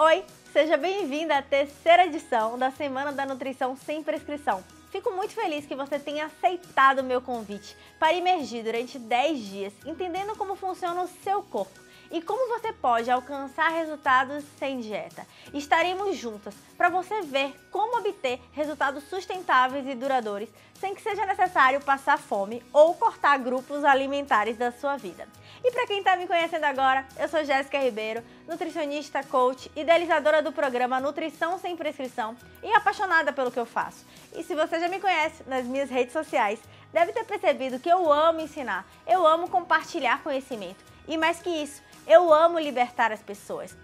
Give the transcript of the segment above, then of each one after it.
Oi, seja bem-vinda à terceira edição da Semana da Nutrição Sem Prescrição. Fico muito feliz que você tenha aceitado o meu convite para imergir durante 10 dias, entendendo como funciona o seu corpo e como você pode alcançar resultados sem dieta. Estaremos juntas para você ver como obter resultados sustentáveis e duradouros sem que seja necessário passar fome ou cortar grupos alimentares da sua vida. E para quem está me conhecendo agora, eu sou Jéssica Ribeiro, nutricionista, coach, idealizadora do programa Nutrição Sem Prescrição e apaixonada pelo que eu faço. E se você já me conhece nas minhas redes sociais, deve ter percebido que eu amo ensinar, eu amo compartilhar conhecimento e mais que isso, eu amo libertar as pessoas.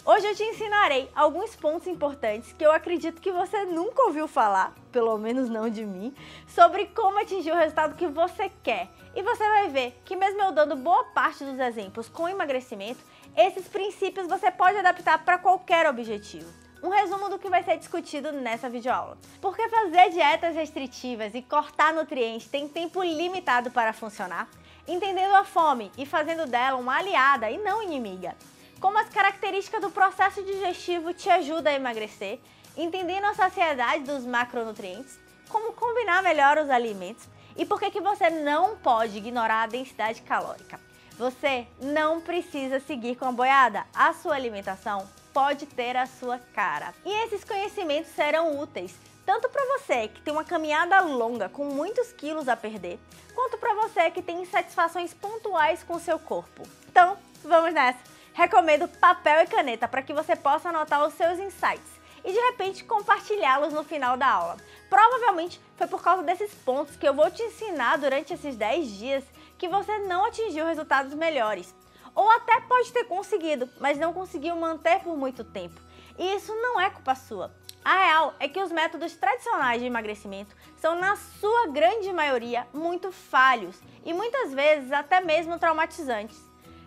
Hoje eu te ensinarei alguns pontos importantes que eu acredito que você nunca ouviu falar, pelo menos não de mim, sobre como atingir o resultado que você quer. E você vai ver que mesmo eu dando boa parte dos exemplos com emagrecimento, esses princípios você pode adaptar para qualquer objetivo. Um resumo do que vai ser discutido nessa videoaula. Porque fazer dietas restritivas e cortar nutrientes tem tempo limitado para funcionar? Entendendo a fome e fazendo dela uma aliada e não inimiga. Como as características do processo digestivo te ajudam a emagrecer, entendendo a saciedade dos macronutrientes, como combinar melhor os alimentos e por que você não pode ignorar a densidade calórica. Você não precisa seguir com a boiada, a sua alimentação pode ter a sua cara. E esses conhecimentos serão úteis tanto para você que tem uma caminhada longa com muitos quilos a perder, quanto para você que tem insatisfações pontuais com o seu corpo. Então, vamos nessa! Recomendo papel e caneta para que você possa anotar os seus insights e de repente compartilhá-los no final da aula. Provavelmente foi por causa desses pontos que eu vou te ensinar durante esses 10 dias que você não atingiu resultados melhores. Ou até pode ter conseguido, mas não conseguiu manter por muito tempo. E isso não é culpa sua. A real é que os métodos tradicionais de emagrecimento são, na sua grande maioria, muito falhos e muitas vezes até mesmo traumatizantes.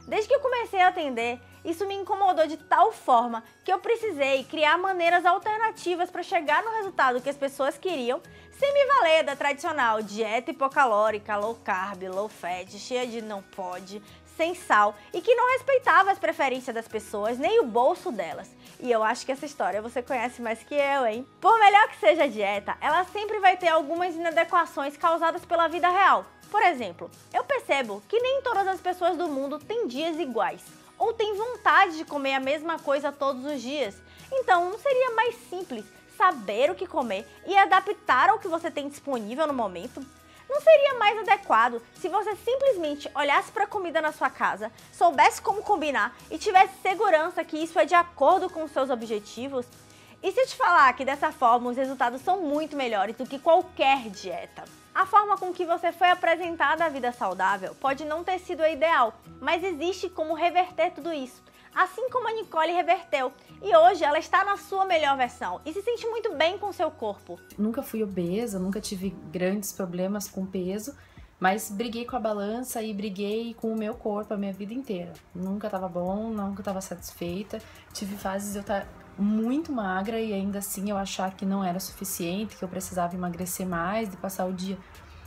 Desde que eu comecei a atender, isso me incomodou de tal forma que eu precisei criar maneiras alternativas para chegar no resultado que as pessoas queriam, sem me valer da tradicional dieta hipocalórica, low carb, low fat, cheia de não pode, sem sal e que não respeitava as preferências das pessoas nem o bolso delas. E eu acho que essa história você conhece mais que eu, hein? Por melhor que seja a dieta, ela sempre vai ter algumas inadequações causadas pela vida real. Por exemplo, eu percebo que nem todas as pessoas do mundo têm dias iguais ou têm vontade de comer a mesma coisa todos os dias. Então, não seria mais simples saber o que comer e adaptar ao que você tem disponível no momento? Não seria mais adequado se você simplesmente olhasse para a comida na sua casa, soubesse como combinar e tivesse segurança que isso é de acordo com os seus objetivos? E se eu te falar que dessa forma os resultados são muito melhores do que qualquer dieta? A forma com que você foi apresentada à vida saudável pode não ter sido a ideal, mas existe como reverter tudo isso. Assim como a Nicole reverteu, e hoje ela está na sua melhor versão e se sente muito bem com o seu corpo. Nunca fui obesa, nunca tive grandes problemas com peso, mas briguei com a balança e briguei com o meu corpo a minha vida inteira. Nunca estava bom, nunca estava satisfeita, tive fases de eu estar muito magra e ainda assim eu achar que não era suficiente, que eu precisava emagrecer mais, de passar o dia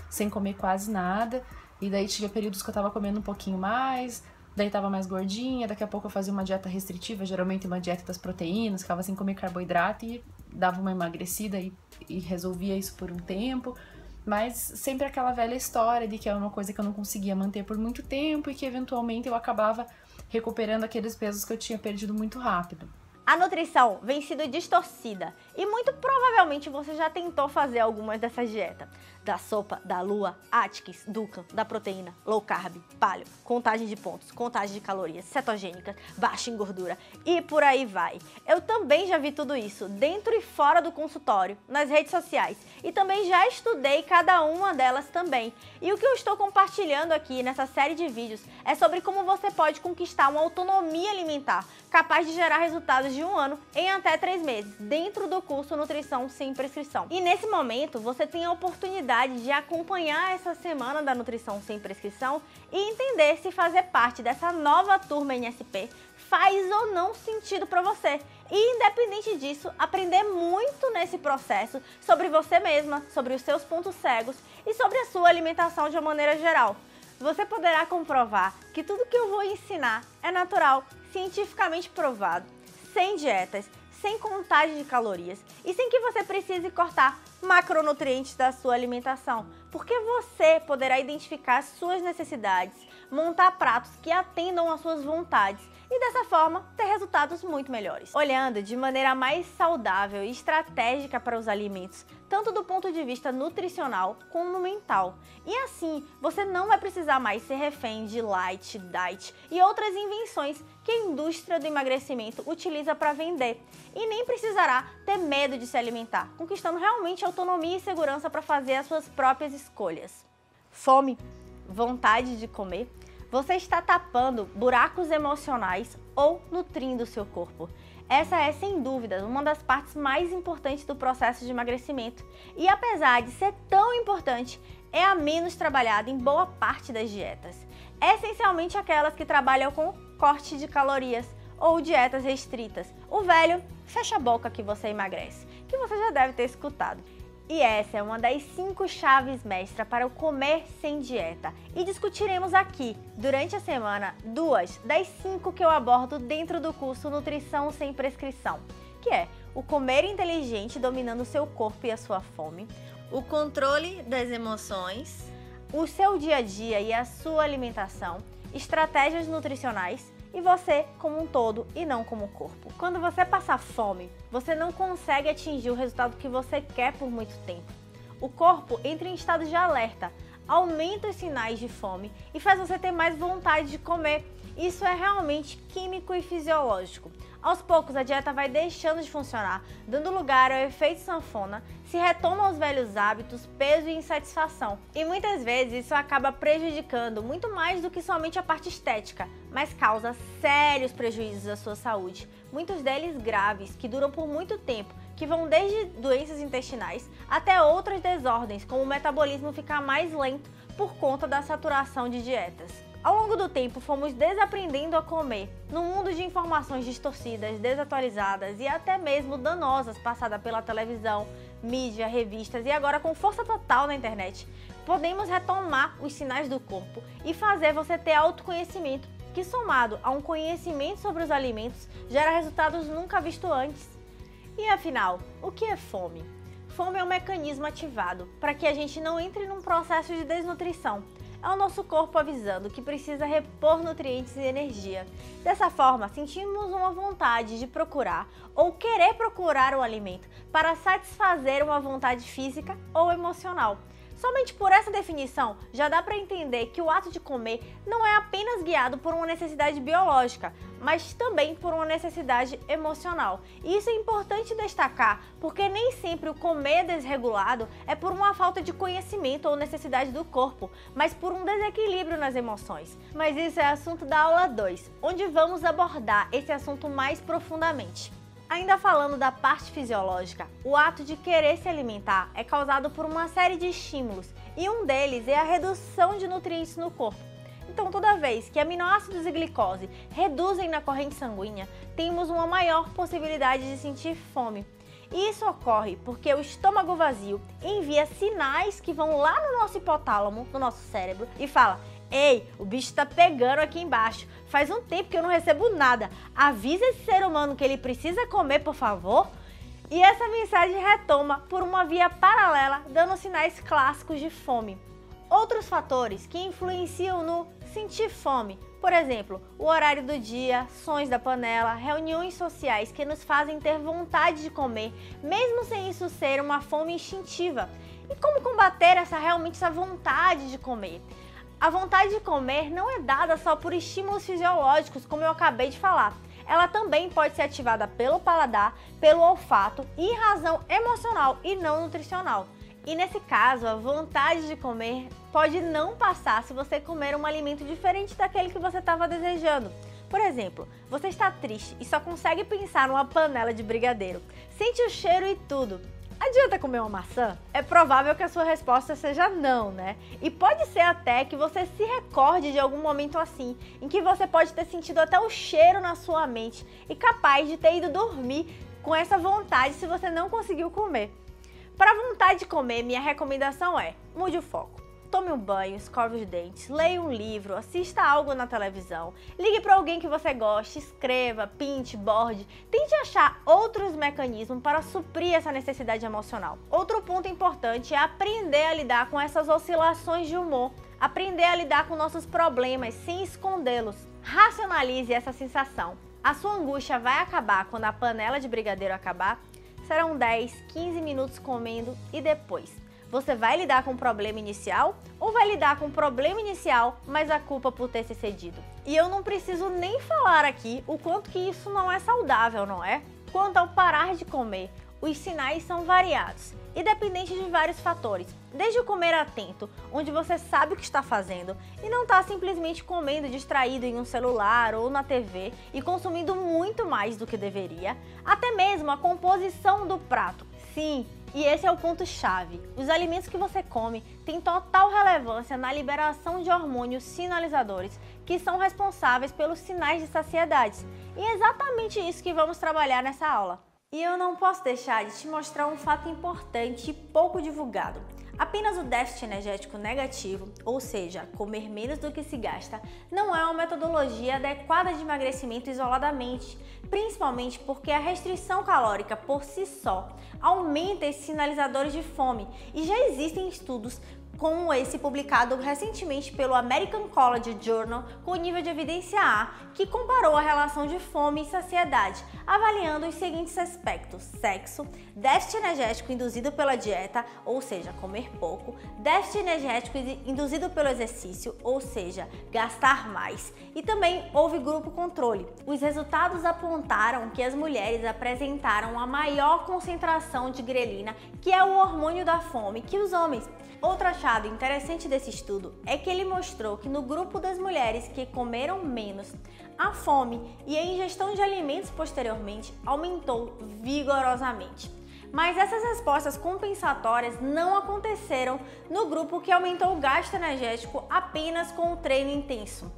sem comer quase nada, e daí tinha períodos que eu estava comendo um pouquinho mais, daí tava mais gordinha, daqui a pouco eu fazia uma dieta restritiva, geralmente uma dieta das proteínas, ficava sem comer carboidrato e dava uma emagrecida e resolvia isso por um tempo, mas sempre aquela velha história de que é uma coisa que eu não conseguia manter por muito tempo e que eventualmente eu acabava recuperando aqueles pesos que eu tinha perdido muito rápido. A nutrição vem sido distorcida e muito provavelmente você já tentou fazer algumas dessas dietas. Da sopa, da lua, Atkins, Dukan, da proteína, low carb, paleo, contagem de pontos, contagem de calorias, cetogênicas, baixa em gordura e por aí vai. Eu também já vi tudo isso dentro e fora do consultório, nas redes sociais e também já estudei cada uma delas também. E o que eu estou compartilhando aqui nessa série de vídeos é sobre como você pode conquistar uma autonomia alimentar capaz de gerar resultados de 1 ano em até 3 meses, dentro do curso Nutrição Sem Prescrição. E nesse momento, você tem a oportunidade de acompanhar essa semana da Nutrição Sem Prescrição e entender se fazer parte dessa nova turma NSP faz ou não sentido para você. E independente disso, aprender muito nesse processo sobre você mesma, sobre os seus pontos cegos e sobre a sua alimentação de uma maneira geral. Você poderá comprovar que tudo que eu vou ensinar é natural, cientificamente provado, sem dietas, sem contagem de calorias e sem que você precise cortar macronutrientes da sua alimentação, porque você poderá identificar suas necessidades, montar pratos que atendam às suas vontades e dessa forma ter resultados muito melhores. Olhando de maneira mais saudável e estratégica para os alimentos, tanto do ponto de vista nutricional como mental. E assim, você não vai precisar mais ser refém de light, diet e outras invenções que a indústria do emagrecimento utiliza para vender. E nem precisará ter medo de se alimentar, conquistando realmente autonomia e segurança para fazer as suas próprias escolhas. Fome, vontade de comer. Você está tapando buracos emocionais ou nutrindo o seu corpo. Essa é, sem dúvida, uma das partes mais importantes do processo de emagrecimento e, apesar de ser tão importante, é a menos trabalhada em boa parte das dietas. Essencialmente aquelas que trabalham com corte de calorias ou dietas restritas. O velho fecha a boca que você emagrece, que você já deve ter escutado. E essa é uma das 5 chaves mestra para o comer sem dieta. E discutiremos aqui, durante a semana, 2 das 5 que eu abordo dentro do curso Nutrição Sem Prescrição, que é o comer inteligente dominando o seu corpo e a sua fome, o controle das emoções, o seu dia a dia e a sua alimentação, estratégias nutricionais, e você como um todo e não como corpo. Quando você passar fome, você não consegue atingir o resultado que você quer por muito tempo. O corpo entra em estado de alerta, aumenta os sinais de fome e faz você ter mais vontade de comer. Isso é realmente químico e fisiológico. Aos poucos a dieta vai deixando de funcionar, dando lugar ao efeito sanfona, se retomam os velhos hábitos, peso e insatisfação. E muitas vezes isso acaba prejudicando muito mais do que somente a parte estética, mas causa sérios prejuízos à sua saúde, muitos deles graves, que duram por muito tempo, que vão desde doenças intestinais até outras desordens, como o metabolismo ficar mais lento por conta da saturação de dietas. Ao longo do tempo, fomos desaprendendo a comer, num mundo de informações distorcidas, desatualizadas e até mesmo danosas passadas pela televisão, mídia, revistas e agora com força total na internet. Podemos retomar os sinais do corpo e fazer você ter autoconhecimento, que somado a um conhecimento sobre os alimentos, gera resultados nunca vistos antes. E afinal, o que é fome? Fome é um mecanismo ativado para que a gente não entre num processo de desnutrição. É o nosso corpo avisando que precisa repor nutrientes e energia. Dessa forma, sentimos uma vontade de procurar ou querer procurar um alimento para satisfazer uma vontade física ou emocional. Somente por essa definição, já dá para entender que o ato de comer não é apenas guiado por uma necessidade biológica, mas também por uma necessidade emocional. E isso é importante destacar, porque nem sempre o comer desregulado é por uma falta de conhecimento ou necessidade do corpo, mas por um desequilíbrio nas emoções. Mas isso é assunto da aula 2, onde vamos abordar esse assunto mais profundamente. Ainda falando da parte fisiológica, o ato de querer se alimentar é causado por uma série de estímulos e um deles é a redução de nutrientes no corpo. Então, toda vez que aminoácidos e glicose reduzem na corrente sanguínea, temos uma maior possibilidade de sentir fome. E isso ocorre porque o estômago vazio envia sinais que vão lá no nosso hipotálamo, no nosso cérebro, e fala: "Ei, o bicho tá pegando aqui embaixo. Faz um tempo que eu não recebo nada. Avisa esse ser humano que ele precisa comer, por favor." E essa mensagem retoma por uma via paralela, dando sinais clássicos de fome. Outros fatores que influenciam no sentir fome, por exemplo, o horário do dia, sons da panela, reuniões sociais que nos fazem ter vontade de comer, mesmo sem isso ser uma fome instintiva. E como combater essa vontade de comer? A vontade de comer não é dada só por estímulos fisiológicos, como eu acabei de falar. Ela também pode ser ativada pelo paladar, pelo olfato e em razão emocional e não nutricional. E nesse caso, a vontade de comer pode não passar se você comer um alimento diferente daquele que você estava desejando. Por exemplo, você está triste e só consegue pensar numa panela de brigadeiro. Sente o cheiro e tudo. Adianta comer uma maçã? É provável que a sua resposta seja não, né? E pode ser até que você se recorde de algum momento assim, em que você pode ter sentido até o cheiro na sua mente e capaz de ter ido dormir com essa vontade se você não conseguiu comer. Para a vontade de comer, minha recomendação é: mude o foco. tome um banho, escove os dentes, leia um livro, assista algo na televisão, ligue para alguém que você goste, escreva, pinte, borde, tente achar outros mecanismos para suprir essa necessidade emocional. Outro ponto importante é aprender a lidar com essas oscilações de humor, aprender a lidar com nossos problemas sem escondê-los. Racionalize essa sensação. A sua angústia vai acabar quando a panela de brigadeiro acabar? Serão 10, 15 minutos comendo e depois? Você vai lidar com o problema inicial ou vai lidar com o problema inicial, mas a culpa por ter se cedido? E eu não preciso nem falar aqui o quanto que isso não é saudável, não é? Quanto ao parar de comer, os sinais são variados e dependentes de vários fatores. Desde o comer atento, onde você sabe o que está fazendo e não está simplesmente comendo distraído em um celular ou na TV e consumindo muito mais do que deveria, até mesmo a composição do prato. Sim, e esse é o ponto-chave. Os alimentos que você come têm total relevância na liberação de hormônios sinalizadores que são responsáveis pelos sinais de saciedade. E é exatamente isso que vamos trabalhar nessa aula. E eu não posso deixar de te mostrar um fato importante e pouco divulgado. Apenas o déficit energético negativo, ou seja, comer menos do que se gasta, não é uma metodologia adequada de emagrecimento isoladamente, principalmente porque a restrição calórica por si só aumenta esses sinalizadores de fome e já existem estudos como esse publicado recentemente pelo American College Journal com nível de evidência A, que comparou a relação de fome e saciedade, avaliando os seguintes aspectos: sexo, déficit energético induzido pela dieta, ou seja, comer pouco, déficit energético induzido pelo exercício, ou seja, gastar mais, e também houve grupo controle. Os resultados apontaram que as mulheres apresentaram a maior concentração de grelina, que é o hormônio da fome, que os homens. Outro achado interessante desse estudo é que ele mostrou que no grupo das mulheres que comeram menos, a fome e a ingestão de alimentos posteriormente aumentou vigorosamente. Mas essas respostas compensatórias não aconteceram no grupo que aumentou o gasto energético apenas com o treino intenso.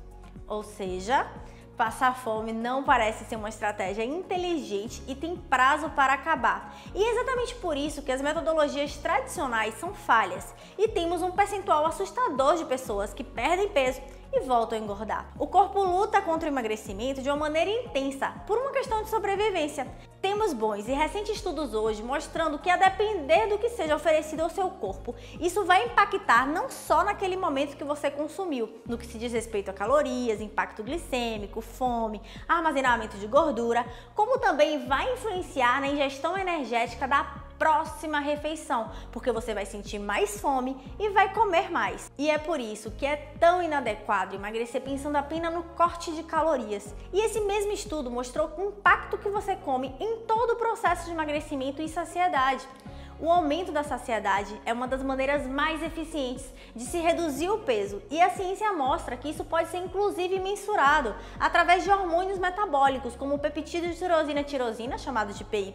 Ou seja, passar fome não parece ser uma estratégia inteligente e tem prazo para acabar. E é exatamente por isso que as metodologias tradicionais são falhas e temos um percentual assustador de pessoas que perdem peso e voltam a engordar. O corpo luta contra o emagrecimento de uma maneira intensa, por uma questão de sobrevivência. Temos bons e recentes estudos hoje mostrando que, a depender do que seja oferecido ao seu corpo, isso vai impactar não só naquele momento que você consumiu, no que se diz respeito a calorias, impacto glicêmico, fome, armazenamento de gordura, como também vai influenciar na ingestão energética da próxima refeição, porque você vai sentir mais fome e vai comer mais. E é por isso que é tão inadequado emagrecer pensando apenas no corte de calorias. E esse mesmo estudo mostrou o impacto que você come em todo o processo de emagrecimento e saciedade. O aumento da saciedade é uma das maneiras mais eficientes de se reduzir o peso e a ciência mostra que isso pode ser inclusive mensurado através de hormônios metabólicos como o peptídeo de tirosina, chamado de PYY,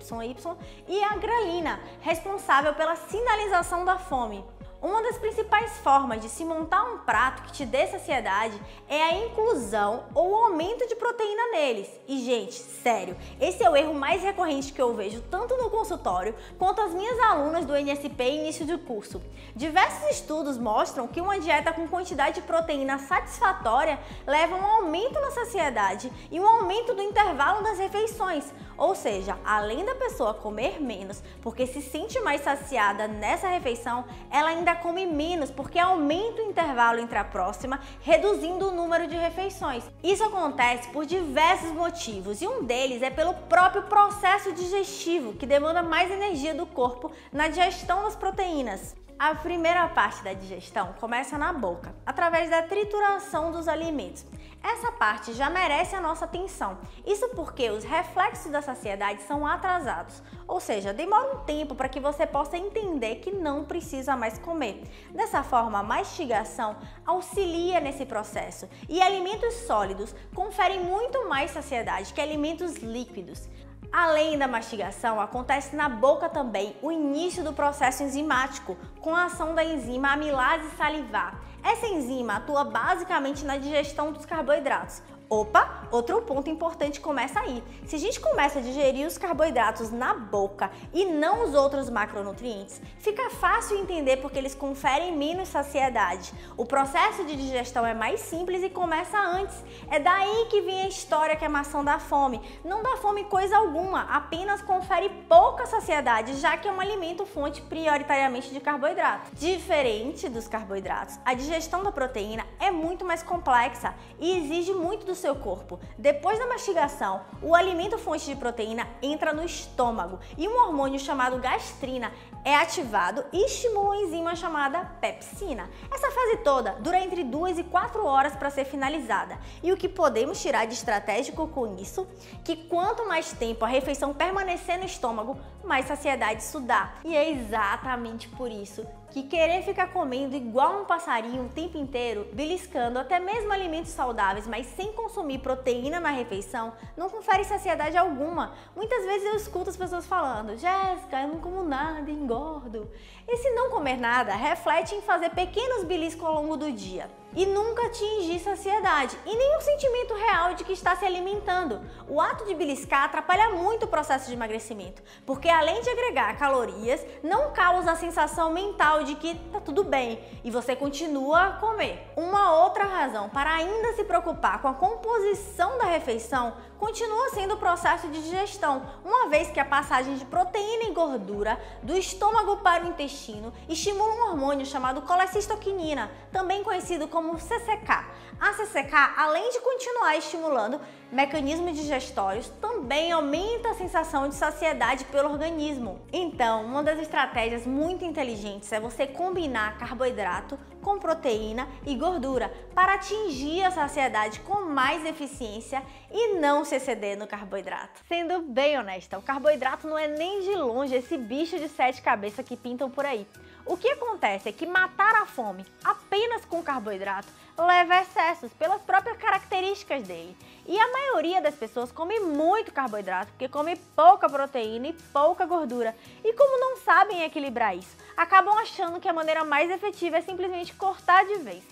e a grelina, responsável pela sinalização da fome. Uma das principais formas de se montar um prato que te dê saciedade é a inclusão ou o aumento de proteína neles. E, gente, sério, esse é o erro mais recorrente que eu vejo tanto no consultório quanto as minhas alunas do NSP início de curso. Diversos estudos mostram que uma dieta com quantidade de proteína satisfatória leva a um aumento na saciedade e um aumento do intervalo das refeições. Ou seja, além da pessoa comer menos porque se sente mais saciada nessa refeição, ela ainda come menos porque aumenta o intervalo entre a próxima, reduzindo o número de refeições. Isso acontece por diversos motivos e um deles é pelo próprio processo digestivo, que demanda mais energia do corpo na digestão das proteínas. A primeira parte da digestão começa na boca, através da trituração dos alimentos. Essa parte já merece a nossa atenção, isso porque os reflexos da saciedade são atrasados, ou seja, demora um tempo para que você possa entender que não precisa mais comer. Dessa forma, a mastigação auxilia nesse processo e alimentos sólidos conferem muito mais saciedade que alimentos líquidos. Além da mastigação, acontece na boca também o início do processo enzimático, com a ação da enzima amilase salivar. Essa enzima atua basicamente na digestão dos carboidratos, Opa, outro ponto importante começa aí. Se a gente começa a digerir os carboidratos na boca e não os outros macronutrientes, fica fácil entender porque eles conferem menos saciedade. O processo de digestão é mais simples e começa antes. É daí que vem a história que a maçã dá fome. Não dá fome coisa alguma, apenas confere pouca saciedade, já que é um alimento fonte prioritariamente de carboidrato. Diferente dos carboidratos, a digestão da proteína é muito mais complexa e exige muito do seu corpo. Depois da mastigação, o alimento fonte de proteína entra no estômago e um hormônio chamado gastrina é ativado e estimula uma enzima chamada pepsina. Essa fase toda dura entre 2 e 4 horas para ser finalizada. E o que podemos tirar de estratégico com isso? Que quanto mais tempo a refeição permanecer no estômago, mais saciedade isso dá. E é exatamente por isso que querer ficar comendo igual um passarinho o tempo inteiro, beliscando até mesmo alimentos saudáveis, mas sem consumir proteína na refeição, não confere saciedade alguma. Muitas vezes eu escuto as pessoas falando: Jéssica, eu não como nada, engordo. Esse não comer nada reflete em fazer pequenos beliscos ao longo do dia e nunca atingir saciedade e nenhum sentimento real de que está se alimentando. O ato de beliscar atrapalha muito o processo de emagrecimento, porque além de agregar calorias, não causa a sensação mental de que tá tudo bem e você continua a comer. Uma outra razão para ainda se preocupar com a composição da refeição continua sendo o processo de digestão, uma vez que a passagem de proteína e gordura do estômago para o intestino estimula um hormônio chamado colecistoquinina, também conhecido como CCK. A CCK, além de continuar estimulando mecanismos digestórios, também aumenta a sensação de saciedade pelo organismo. Então, uma das estratégias muito inteligentes é você combinar carboidrato com proteína e gordura para atingir a saciedade com mais eficiência e não se exceder no carboidrato. Sendo bem honesta, o carboidrato não é nem de longe esse bicho de 7 cabeças que pintam por aí. O que acontece é que matar a fome apenas com carboidrato leva a excessos pelas próprias características dele. E a maioria das pessoas come muito carboidrato porque come pouca proteína e pouca gordura. E como não sabem equilibrar isso, acabam achando que a maneira mais efetiva é simplesmente cortar de vez.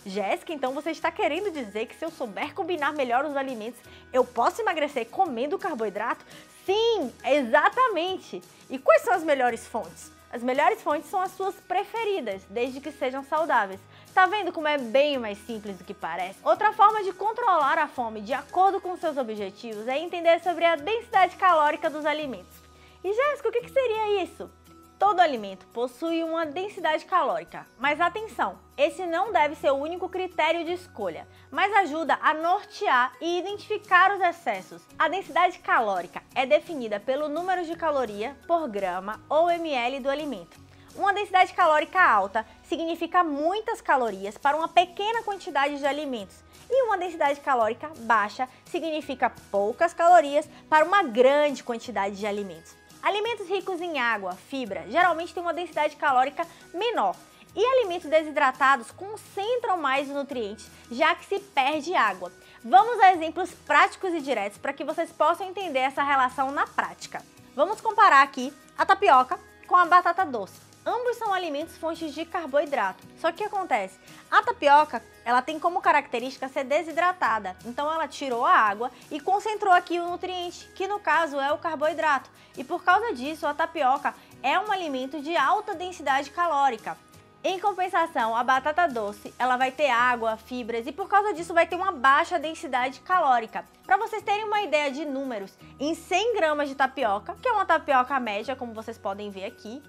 Jéssica, então você está querendo dizer que se eu souber combinar melhor os alimentos, eu posso emagrecer comendo carboidrato? Sim, exatamente! E quais são as melhores fontes? As melhores fontes são as suas preferidas, desde que sejam saudáveis. Tá vendo como é bem mais simples do que parece? Outra forma de controlar a fome de acordo com seus objetivos é entender sobre a densidade calórica dos alimentos. E Jéssica, o que seria isso? Todo alimento possui uma densidade calórica, mas atenção, esse não deve ser o único critério de escolha, mas ajuda a nortear e identificar os excessos. A densidade calórica é definida pelo número de caloria por grama ou ml do alimento. Uma densidade calórica alta significa muitas calorias para uma pequena quantidade de alimentos, e uma densidade calórica baixa significa poucas calorias para uma grande quantidade de alimentos. Alimentos ricos em água, fibra, geralmente têm uma densidade calórica menor. E alimentos desidratados concentram mais os nutrientes, já que se perde água. Vamos a exemplos práticos e diretos para que vocês possam entender essa relação na prática. Vamos comparar aqui a tapioca com a batata doce. Ambos são alimentos fontes de carboidrato. Só que o que acontece? A tapioca, ela tem como característica ser desidratada. Então ela tirou a água e concentrou aqui o nutriente, que no caso é o carboidrato. E por causa disso, a tapioca é um alimento de alta densidade calórica. Em compensação, a batata doce, ela vai ter água, fibras e por causa disso vai ter uma baixa densidade calórica. Para vocês terem uma ideia de números, em 100 gramas de tapioca, que é uma tapioca média, como vocês podem ver aqui,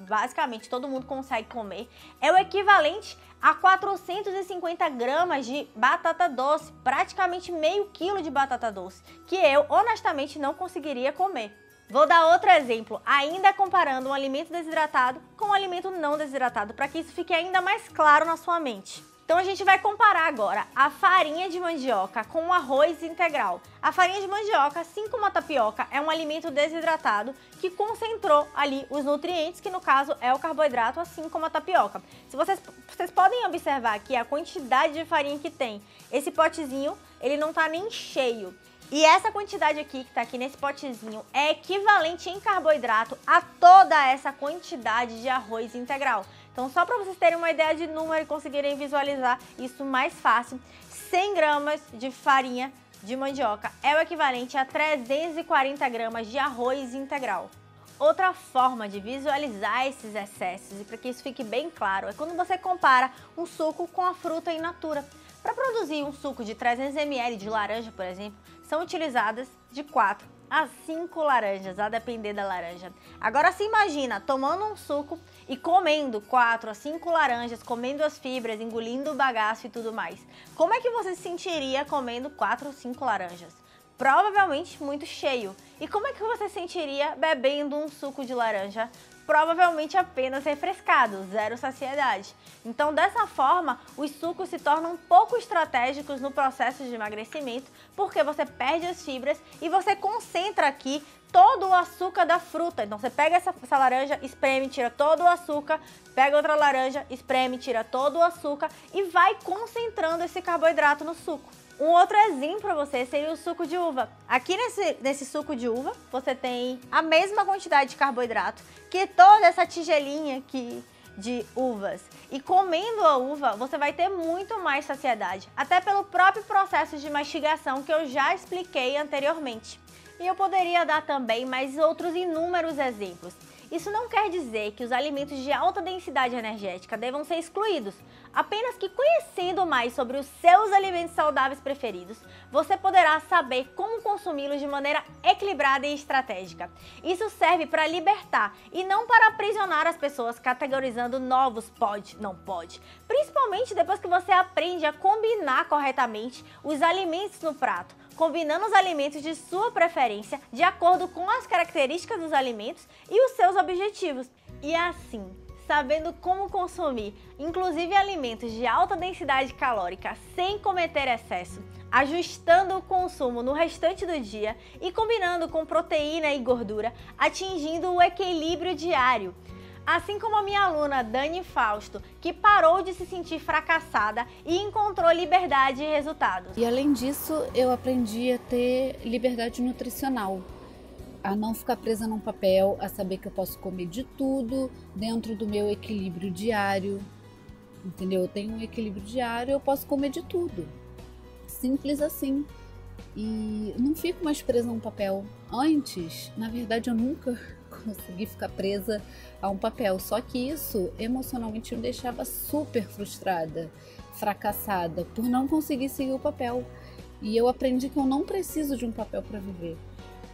basicamente todo mundo consegue comer, é o equivalente a 450 gramas de batata doce, praticamente meio quilo de batata doce, que eu honestamente não conseguiria comer. Vou dar outro exemplo, ainda comparando um alimento desidratado com um alimento não desidratado, para que isso fique ainda mais claro na sua mente. Então a gente vai comparar agora a farinha de mandioca com o arroz integral. A farinha de mandioca, assim como a tapioca, é um alimento desidratado que concentrou ali os nutrientes, que no caso é o carboidrato, assim como a tapioca. Se vocês podem observar aqui a quantidade de farinha que tem. Esse potezinho, ele não tá nem cheio. E essa quantidade aqui, que tá aqui nesse potezinho, é equivalente em carboidrato a toda essa quantidade de arroz integral. Então, só para vocês terem uma ideia de número e conseguirem visualizar isso mais fácil, 100 gramas de farinha de mandioca é o equivalente a 340 gramas de arroz integral. Outra forma de visualizar esses excessos, e para que isso fique bem claro, é quando você compara um suco com a fruta in natura. Para produzir um suco de 300 ml de laranja, por exemplo, são utilizadas de 4 a 5 laranjas, a depender da laranja. Agora se imagina tomando um suco e comendo 4 a 5 laranjas, comendo as fibras, engolindo o bagaço e tudo mais. Como é que você se sentiria comendo 4 ou 5 laranjas? Provavelmente muito cheio. E como é que você se sentiria bebendo um suco de laranja? Provavelmente apenas refrescado, zero saciedade. Então, dessa forma, os sucos se tornam pouco estratégicos no processo de emagrecimento, porque você perde as fibras e você concentra aqui todo o açúcar da fruta. Então, você pega essa laranja, espreme, tira todo o açúcar, pega outra laranja, espreme, tira todo o açúcar e vai concentrando esse carboidrato no suco. Um outro exemplo para você seria o suco de uva. Aqui nesse suco de uva, você tem a mesma quantidade de carboidrato que toda essa tigelinha aqui de uvas. E comendo a uva, você vai ter muito mais saciedade, até pelo próprio processo de mastigação que eu já expliquei anteriormente. E eu poderia dar também mais outros inúmeros exemplos. Isso não quer dizer que os alimentos de alta densidade energética devam ser excluídos, apenas que conhecendo mais sobre os seus alimentos saudáveis preferidos, você poderá saber como consumi-los de maneira equilibrada e estratégica. Isso serve para libertar e não para aprisionar as pessoas categorizando novos pode, não pode. Principalmente depois que você aprende a combinar corretamente os alimentos no prato, combinando os alimentos de sua preferência de acordo com as características dos alimentos e os seus objetivos. E assim, sabendo como consumir, inclusive alimentos de alta densidade calórica sem cometer excesso, ajustando o consumo no restante do dia e combinando com proteína e gordura, atingindo o equilíbrio diário. Assim como a minha aluna Dani Fausto, que parou de se sentir fracassada e encontrou liberdade e resultados. E além disso, eu aprendi a ter liberdade nutricional, a não ficar presa num papel, a saber que eu posso comer de tudo dentro do meu equilíbrio diário, entendeu? Eu tenho um equilíbrio diário, eu posso comer de tudo, simples assim. E não fico mais presa num papel. Antes, na verdade, eu nunca consegui ficar presa a um papel, só que isso emocionalmente me deixava super frustrada, fracassada, por não conseguir seguir o papel. E eu aprendi que eu não preciso de um papel para viver.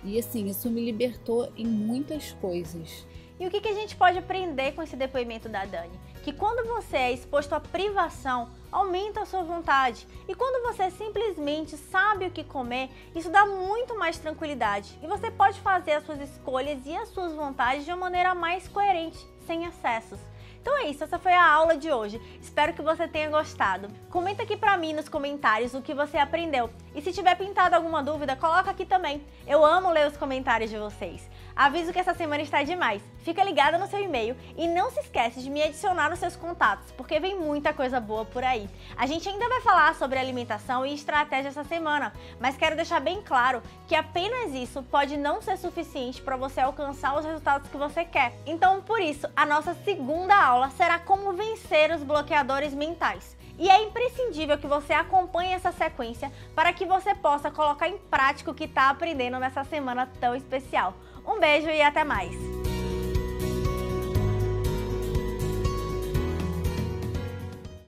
E assim, isso me libertou em muitas coisas. E o que a gente pode aprender com esse depoimento da Dani? Que quando você é exposto à privação, aumenta a sua vontade. E quando você simplesmente sabe o que comer, isso dá muito mais tranquilidade. E você pode fazer as suas escolhas e as suas vontades de uma maneira mais coerente, sem excessos. Então é isso, essa foi a aula de hoje. Espero que você tenha gostado. Comenta aqui pra mim nos comentários o que você aprendeu. E se tiver pintado alguma dúvida, coloca aqui também. Eu amo ler os comentários de vocês. Aviso que essa semana está demais. Fica ligada no seu e-mail e não se esquece de me adicionar nos seus contatos, porque vem muita coisa boa por aí. A gente ainda vai falar sobre alimentação e estratégia essa semana, mas quero deixar bem claro que apenas isso pode não ser suficiente para você alcançar os resultados que você quer. Então, por isso, a nossa segunda aula será como vencer os bloqueadores mentais. E é imprescindível que você acompanhe essa sequência para que você possa colocar em prática o que está aprendendo nessa semana tão especial. Um beijo e até mais!